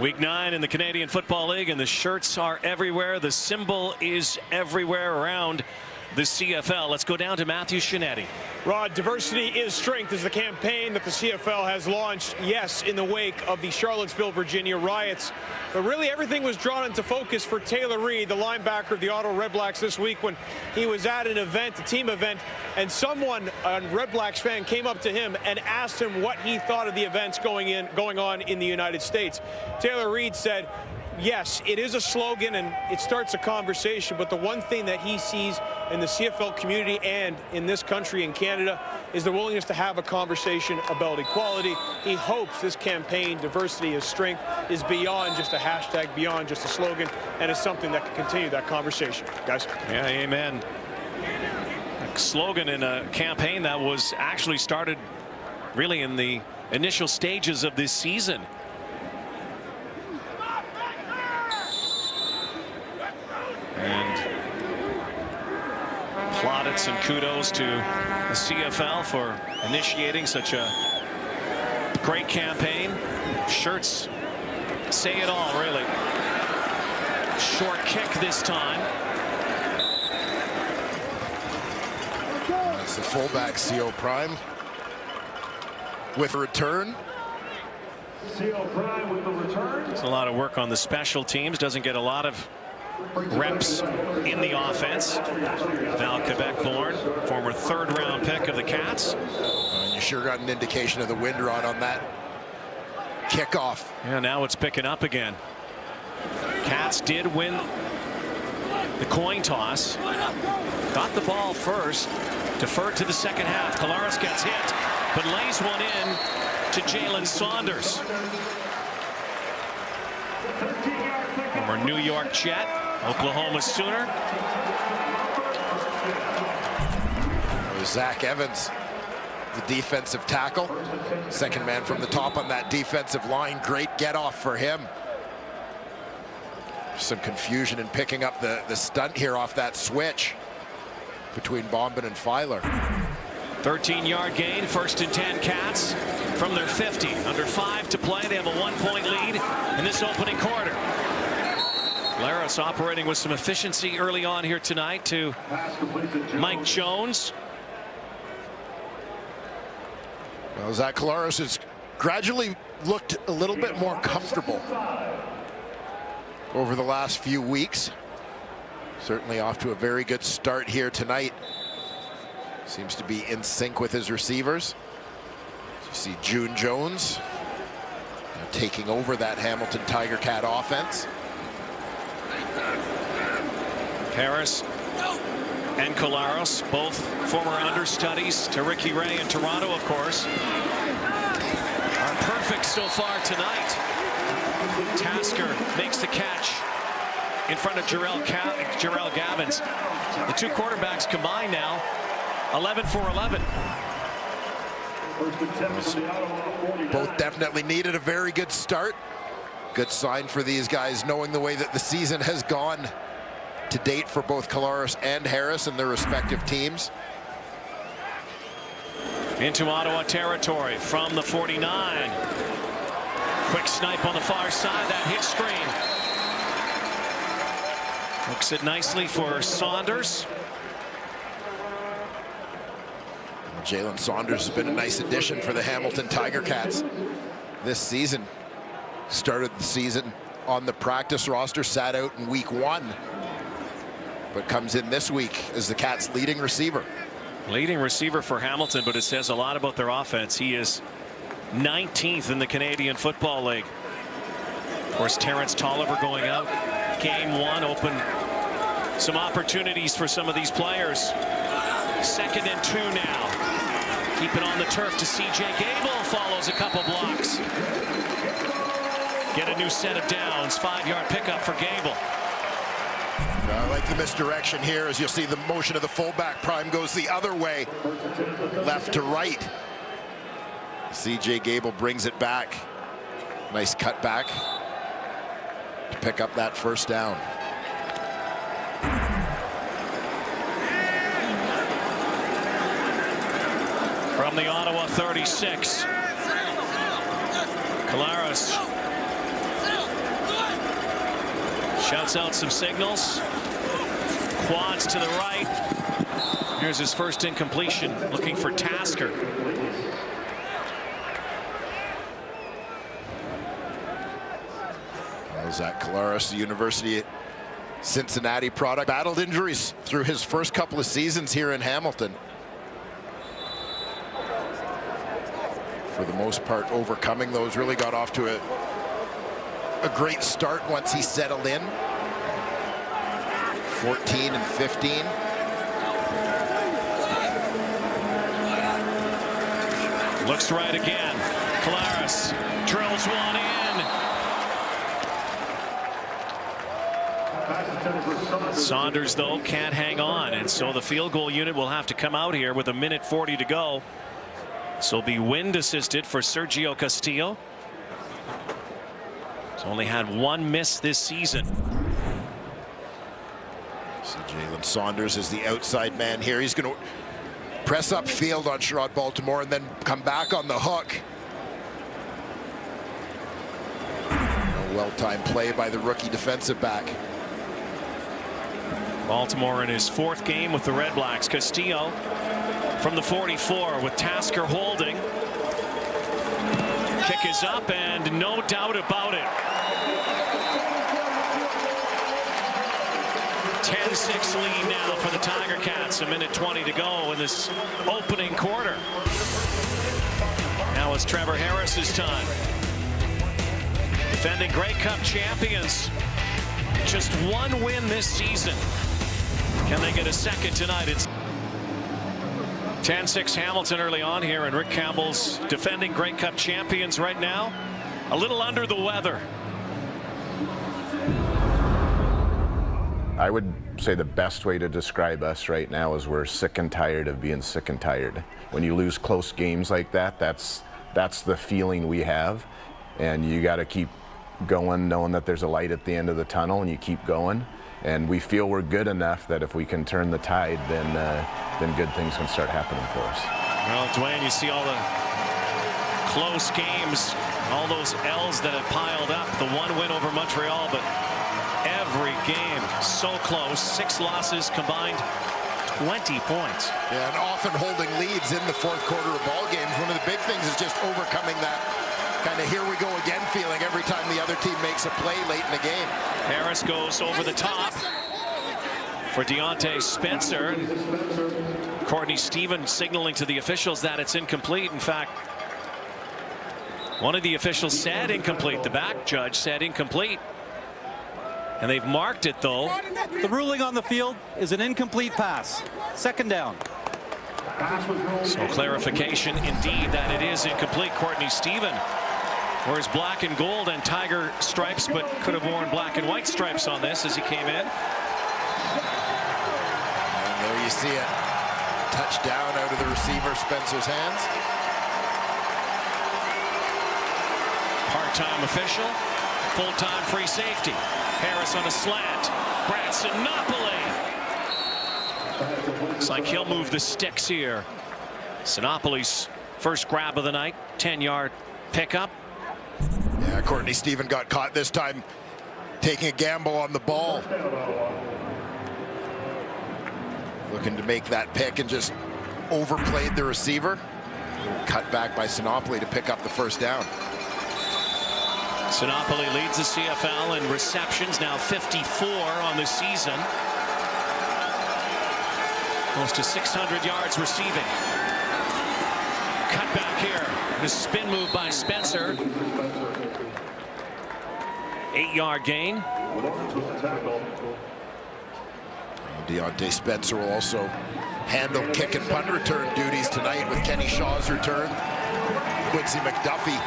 Week 9 in the Canadian Football League, and the shirts are everywhere. The symbol is everywhere around the CFL. Let's go down to Matthew Shinetti. Rod, diversity is strength is the campaign that the CFL has launched, yes, in the wake of the Charlottesville, Virginia riots. But really everything was drawn into focus for Taylor Reid, the linebacker of the Ottawa Redblacks, this week when he was at an event, a team event, and someone, a Redblacks fan, came up to him and asked him what he thought of the events going on in the United States. Taylor Reid said, yes, it is a slogan and it starts a conversation, but the one thing that he sees in the CFL community and in this country, in Canada, is the willingness to have a conversation about equality. He hopes this campaign, diversity is strength, is beyond just a hashtag, beyond just a slogan, and is something that can continue that conversation. Guys? Yeah, amen. A slogan in a campaign that was actually started really in the initial stages of this season. And plaudits and kudos to the CFL for initiating such a great campaign. Shirts say it all, really. Short kick this time. That's the fullback, CO Prime, with a return. CO Prime with the return. It's a lot of work on the special teams. Doesn't get a lot of reps in the offense. Val Quebec born, former third-round pick of the Cats. You sure got an indication of the wind rod on that kickoff. Yeah, now it's picking up again. Cats did win the coin toss. Got the ball first. Deferred to the second half. Collaros gets hit, but lays one in to Jalen Saunders. Former New York Jet, Oklahoma Sooner. Zach Evans, the defensive tackle. Second man from the top on that defensive line. Great get off for him. Some confusion in picking up the stunt here off that switch between Bombin and Filer. 13-yard gain, 1st and 10 Cats from their 50. Under 5 to play. They have a 1-point lead in this opening quarter. Collaros operating with some efficiency early on here tonight to Mike Jones. Well, Zach Collaros has gradually looked a little bit more comfortable over the last few weeks. Certainly off to a very good start here tonight. Seems to be in sync with his receivers. You see June Jones taking over that Hamilton Tiger Cat offense. Harris and Collaros, both former understudies to Ricky Ray in Toronto, of course, are perfect so far tonight. Tasker makes the catch in front of Jarrell Gavins. The two quarterbacks combined now, 11 for 11. Both definitely needed a very good start. Good sign for these guys, knowing the way that the season has gone to date for both Collaros and Harris and their respective teams. Into Ottawa territory from the 49. Quick snipe on the far side, that hit screen. Hooks it nicely for Saunders. Jalen Saunders has been a nice addition for the Hamilton Tiger Cats this season. Started the season on the practice roster, sat out in week 1, but comes in this week as the Cats' leading receiver. Leading receiver for Hamilton, but it says a lot about their offense. He is 19th in the Canadian Football League. Of course, Terrence Tolliver going out. Game 1 opened some opportunities for some of these players. 2nd and 2 now. Keep it on the turf to C.J. Gable. Follows a couple blocks. Get a new set of downs. 5-yard pickup for Gable. I like the misdirection here, as you'll see the motion of the fullback. Prime goes the other way, left to right. C.J. Gable brings it back. Nice cutback to pick up that first down. From the Ottawa 36. Collaros Shouts out some signals. Quads to the right. Here's his first incompletion, looking for Tasker. Zach Collaros, the University of Cincinnati product, battled injuries through his first couple of seasons here in Hamilton. For the most part, overcoming those, really got off to a great start once he settled in. 14 and 15. Looks right again. Collaros drills one in. Saunders, though, can't hang on, and so the field goal unit will have to come out here with 1:40 to go. So be wind assisted for Sergio Castillo. He's only had one miss this season. So Jalen Saunders is the outside man here. He's going to press up field on Sherrod Baltimore and then come back on the hook. A well-timed play by the rookie defensive back. Baltimore in his 4th game with the Redblacks. Castillo from the 44 with Tasker holding. Kick is up and no doubt about it. 10-6 lead now for the Tiger Cats. 1:20 to go in this opening quarter. Now it's Trevor Harris's time. Defending Grey Cup champions. Just one win this season. Can they get a second tonight? It's 10-6 Hamilton early on here, and Rick Campbell's defending Grey Cup champions right now. A little under the weather. I would say the best way to describe us right now is we're sick and tired of being sick and tired. When you lose close games like that, that's the feeling we have, and you got to keep going knowing that there's a light at the end of the tunnel, and you keep going. And we feel we're good enough that if we can turn the tide, then good things can start happening for us. Well, Dwayne, you see all the close games, all those L's that have piled up. The one win over Montreal, but every game so close. 6 losses combined, 20 points. Yeah, and often holding leads in the 4th quarter of ball games. One of the big things is just overcoming that kind of here we go again feeling every time the other team makes a play late in the game. Harris goes over the top for Deontay Spencer. Courtney Stephen signaling to the officials that it's incomplete. In fact, one of the officials said incomplete. The back judge said incomplete. And they've marked it, though. The ruling on the field is an incomplete pass. 2nd down. So clarification indeed that it is incomplete. Courtney Stephen wears black and gold and tiger stripes, but could have worn black and white stripes on this as he came in. And there you see it. Touchdown out of the receiver Spencer's hands. Part-time official, full-time free safety. Harris on a slant. Brad Sinopoli. Looks like he'll move the sticks here. Sinopoli's first grab of the night, 10-yard pickup. Yeah, Courtney Stephen got caught this time taking a gamble on the ball. Looking to make that pick and just overplayed the receiver. Cut back by Sinopoli to pick up the first down. Sinopoli leads the CFL in receptions, now 54 on the season. Close to 600 yards receiving. Cut back here. The spin move by Spencer. 8-yard gain. Deontay Spencer will also handle kick and punt return duties tonight with Kenny Shaw's return. Quincy McDuffie,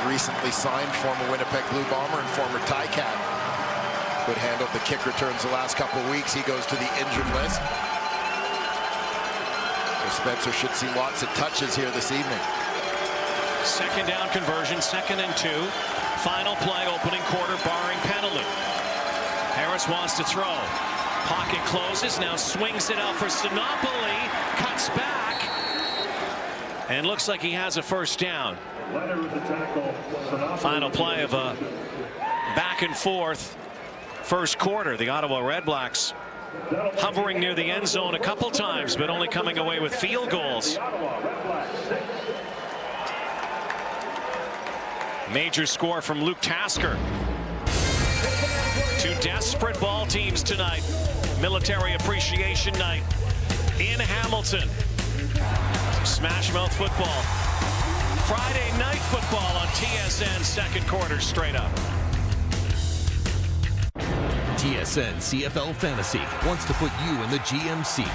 recently signed former Winnipeg Blue Bomber and former Ticat, who handled the kick returns the last couple of weeks. He goes to the injured list. So Spencer should see lots of touches here this evening. 2nd down conversion, 2nd and 2. Final play, opening quarter, barring penalty. Harris wants to throw. Pocket closes, now swings it out for Sinopoli, cuts back, and looks like he has a first down. Final play of a back and forth. first quarter. The Ottawa Redblacks hovering near the end zone a couple times, but only coming away with field goals. Major score from Luke Tasker. Two desperate ball teams tonight. Military Appreciation Night in Hamilton. Smash Mouth football. Friday night football on TSN, second quarter straight up. TSN CFL Fantasy wants to put you in the GM seat.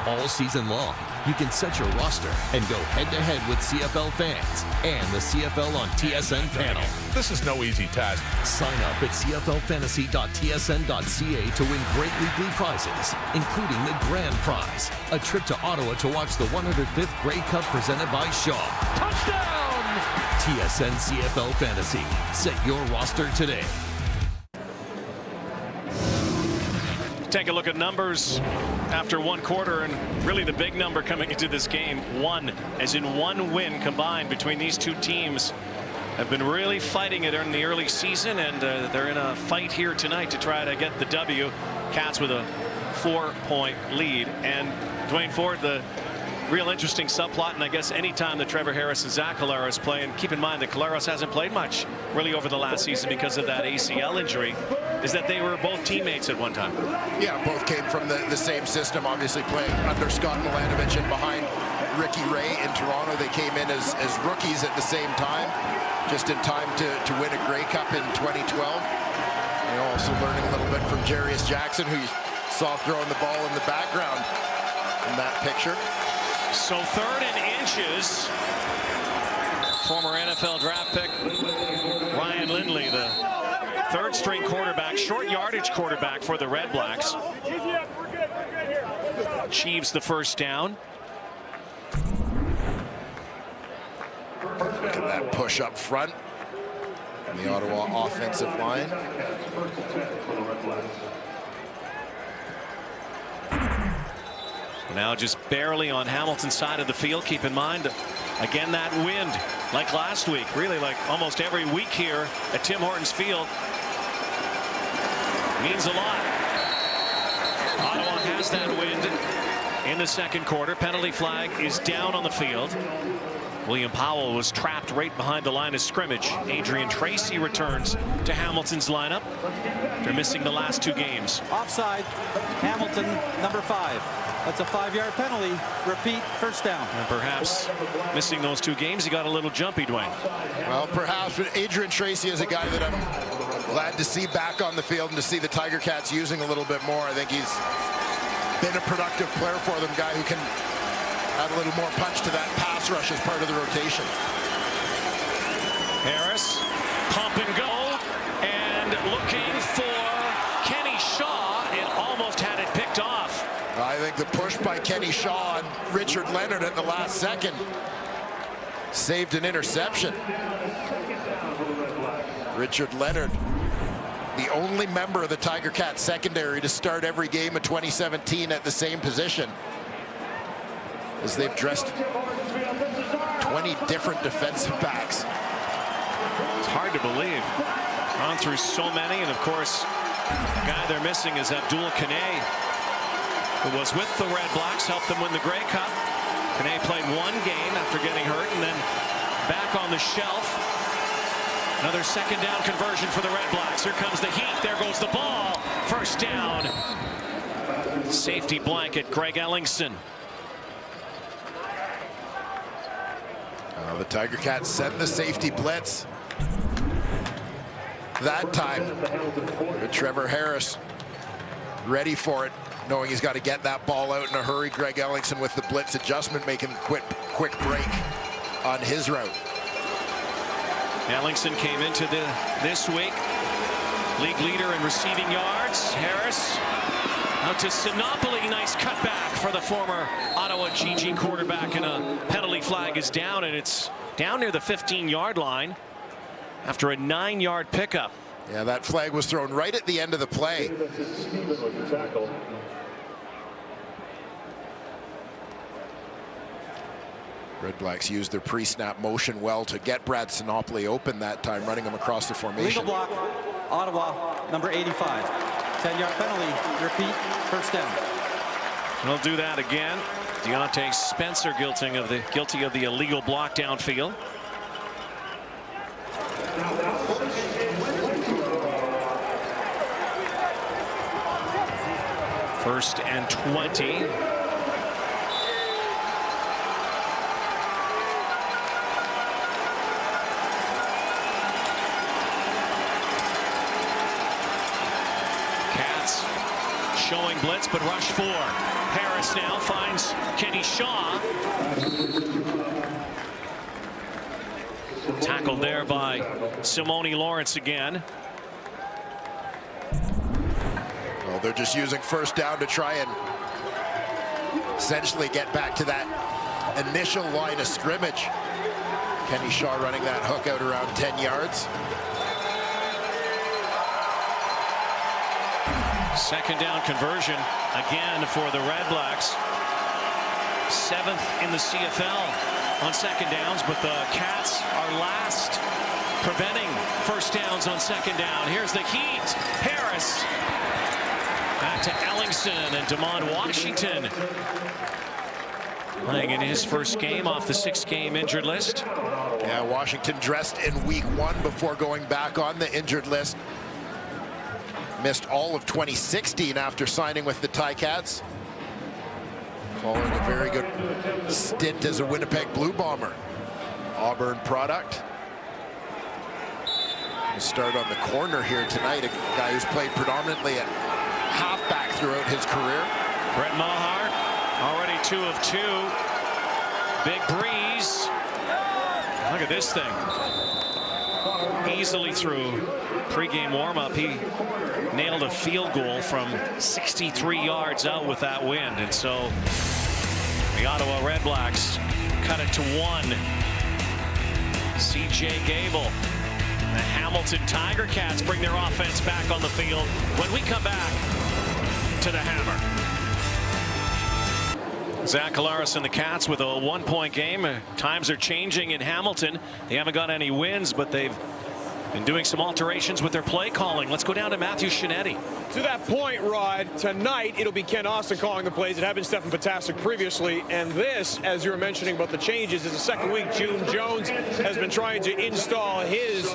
All season long, you can set your roster and go head-to-head with CFL fans and the CFL on TSN panel. This is no easy task. Sign up at cflfantasy.tsn.ca to win great weekly prizes, including the grand prize, a trip to Ottawa to watch the 105th Grey Cup presented by Shaw. Touchdown! TSN CFL Fantasy. Set your roster today. Take a look at numbers after one quarter, and really the big number coming into this game, one, as in one win combined between these two teams. Have been really fighting it in the early season, and they're in a fight here tonight to try to get the W. Cats with a 4-point lead. And Dwayne Ford, the real interesting subplot, and I guess anytime that Trevor Harris and Zach Collaros play, and keep in mind that Collaros hasn't played much really over the last season because of that ACL injury, is that they were both teammates at one time. Yeah, both came from the same system, obviously playing under Scott Milanovich and behind Ricky Ray in Toronto. They came in as rookies at the same time, just in time to win a Grey Cup in 2012. And also learning a little bit from Jarius Jackson, who you saw throwing the ball in the background in that picture. So 3rd and inches. Former NFL draft pick Ryan Lindley, the third-string quarterback, short yardage quarterback for the Redblacks. Achieves the first down. Look at that push up front. The Ottawa offensive line. Now just barely on Hamilton's side of the field. Keep in mind, again, that wind, like last week, really like almost every week here at Tim Hortons Field, means a lot. Ottawa has that wind in the second quarter. Penalty flag is down on the field. William Powell was trapped right behind the line of scrimmage. Adrian Tracy returns to Hamilton's lineup. They're missing the last 2 games. Offside, Hamilton, number 5. That's a 5-yard penalty. Repeat, first down. And perhaps missing those 2 games, he got a little jumpy, Dwayne. Well, perhaps, but Adrian Tracy is a guy that I'm glad to see back on the field and to see the Tiger Cats using a little bit more. I think he's been a productive player for them, guy who can add a little more punch to that pass rush as part of the rotation. Harris, pump and go, and looking for Kenny Shaw, and almost had it picked off. I think the push by Kenny Shaw and Richard Leonard at the last second saved an interception. Richard Leonard, the only member of the Tiger Cat secondary to start every game of 2017 at the same position, as they've dressed 20 different defensive backs. It's hard to believe. Gone through so many, and of course, the guy they're missing is Abdul Kanay, who was with the Redblacks, helped them win the Grey Cup. Kanay played 1 game after getting hurt, and then back on the shelf. Another second down conversion for the Redblacks. Here comes the heat. There goes the ball. First down. Safety blanket, Greg Ellingson. The Tiger Cats sent the safety blitz. That time, Trevor Harris ready for it, knowing he's got to get that ball out in a hurry. Greg Ellingson with the blitz adjustment, making a quick break on his route. Ellingson came into this week league leader in receiving yards. Harris out to Sinopoli. Nice cutback for the former Ottawa GG quarterback, and a penalty flag is down, and it's down near the 15-yard line after a 9-yard pickup. Yeah, that flag was thrown right at the end of the play. Redblacks used their pre-snap motion well to get Brad Sinopoli open that time, running him across the formation. Legal block, Ottawa, number 85. 10-yard penalty, repeat, first down. We'll do that again. Deontay Spencer guilty of the illegal block downfield. First and 20. Cats showing blitz, but rush 4. Harris now finds Kenny Shaw. Tackled there by Simone Lawrence again. Well, they're just using first down to try and essentially get back to that initial line of scrimmage. Kenny Shaw running that hook out around 10 yards. Second down conversion again for the Redblacks. 7th in the CFL on second downs, but the Cats are last, preventing first downs on second down. Here's the heat. Harris back to Ellingson, and Damon Washington playing in his first game off the 6-game injured list. Yeah, Washington dressed in week 1 before going back on the injured list. Missed all of 2016 after signing with the Ticats, following a very good stint as a Winnipeg Blue Bomber. Auburn product. We'll start on the corner here tonight, a guy who's played predominantly at halfback throughout his career. Brett Maher already 2 of 2. Big breeze. Look at this thing. Easily through pregame warm-up, he nailed a field goal from 63 yards out with that wind, and so the Ottawa Redblacks cut it to 1. C.J. Gable. The Hamilton Tiger Cats bring their offense back on the field when we come back to the Hammer. Zach Collaros and the Cats with a 1-point game. Times are changing in Hamilton. They haven't got any wins, but they've been doing some alterations with their play calling. Let's go down to Matthew Shinetti. To that point, Rod, tonight it'll be Ken Austin calling the plays. It had been Stefan Potasic previously, and this, as you were mentioning about the changes, is the second week June Jones has been trying to install his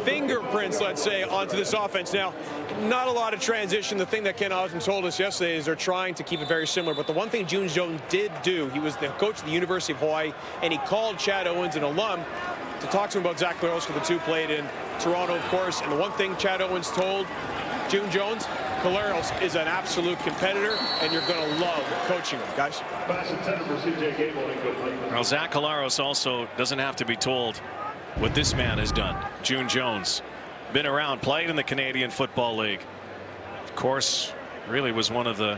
fingerprints, let's say, onto this offense. Now, not a lot of transition. The thing that Ken Austin told us yesterday is they're trying to keep it very similar, but the one thing June Jones did do, he was the coach of the University of Hawaii, and he called Chad Owens, an alum, to talk to him about Zach Collaros, because the two played in Toronto, of course. And the one thing Chad Owens told June Jones, Collaros is an absolute competitor, and you're going to love coaching him, guys. Well, Zach Collaros also doesn't have to be told what this man has done. June Jones, been around, played in the Canadian Football League. Of course, really was one of the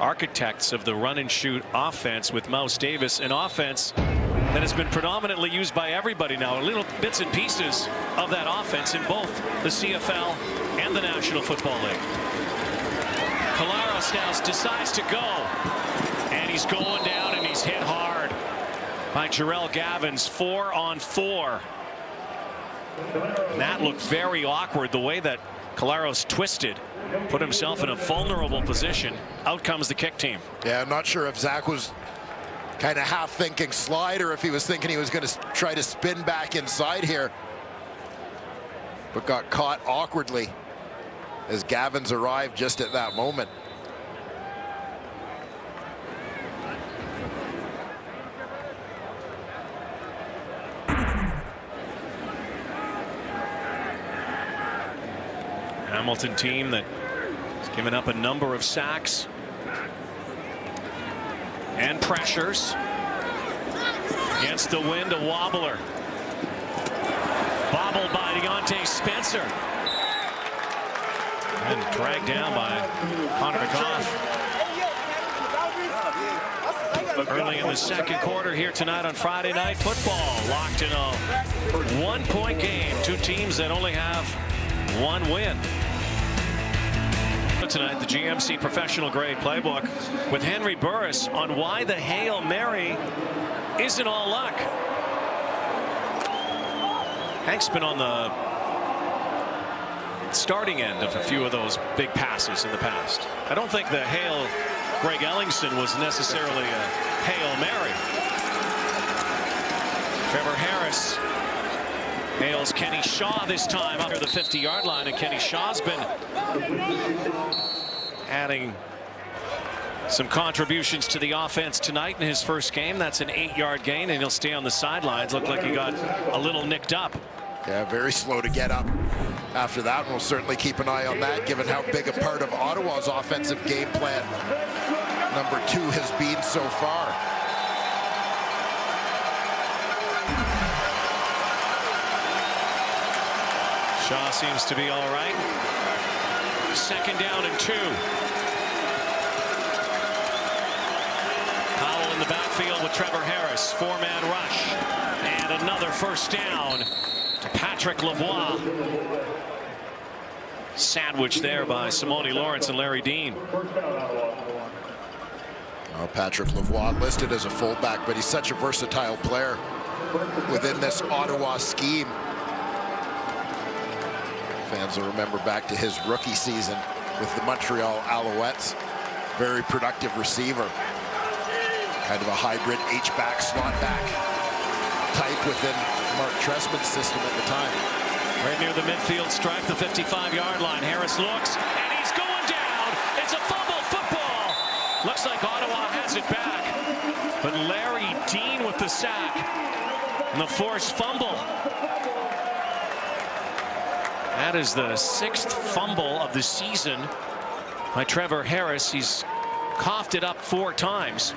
architects of the run-and-shoot offense with Mouse Davis, an offense that has been predominantly used by everybody now. Little bits and pieces of that offense in both the CFL and the National Football League. Collaros now decides to go, and he's going down, and he's hit hard by Jarrell Gavins. 4-on-4. And that looked very awkward, the way that Collaros twisted, put himself in a vulnerable position. Out comes the kick team. Yeah, I'm not sure if Zach was kind of half thinking slide, or if he was thinking he was going to try to spin back inside here, but got caught awkwardly as Gavins arrived just at that moment. Hamilton team that has given up a number of sacks and pressures. Against the wind, a wobbler. Bobbled by Deontay Spencer. And dragged down by Connor McGough. Early in the second quarter here tonight on Friday Night Football. Locked in a 1-point game. Two teams that only have one win. tonight, the GMC professional grade playbook with Henry Burris on why the Hail Mary isn't all luck. Hank's been on the starting end of a few of those big passes in the past. I don't think the Hail Greg Ellingson was necessarily a Hail Mary. Trevor Harris hails Kenny Shaw this time under the 50-yard line, and Kenny Shaw's been adding some contributions to the offense tonight in his first game. That's an 8-yard gain, and he'll stay on the sidelines. Looked like he got a little nicked up. Yeah, very slow to get up after that. We'll certainly keep an eye on that, given how big a part of Ottawa's offensive game plan number 2 has been so far. Shaw seems to be all right. 2nd down and 2. Powell in the backfield with Trevor Harris. 4-man rush. And another first down to Patrick Lavoie. Sandwiched there by Simone Lawrence and Larry Dean. Patrick Lavoie listed as a fullback, but he's such a versatile player within this Ottawa scheme. Fans will remember back to his rookie season with the Montreal Alouettes. Very productive receiver. Kind of a hybrid H-back, slot back type within Mark Trestman's system at the time. Right near the midfield stripe, the 55-yard line. Harris looks, and he's going down. It's a fumble football. Looks like Ottawa has it back. But Larry Dean with the sack. And the forced fumble. That is the 6th fumble of the season by Trevor Harris. He's coughed it up 4 times.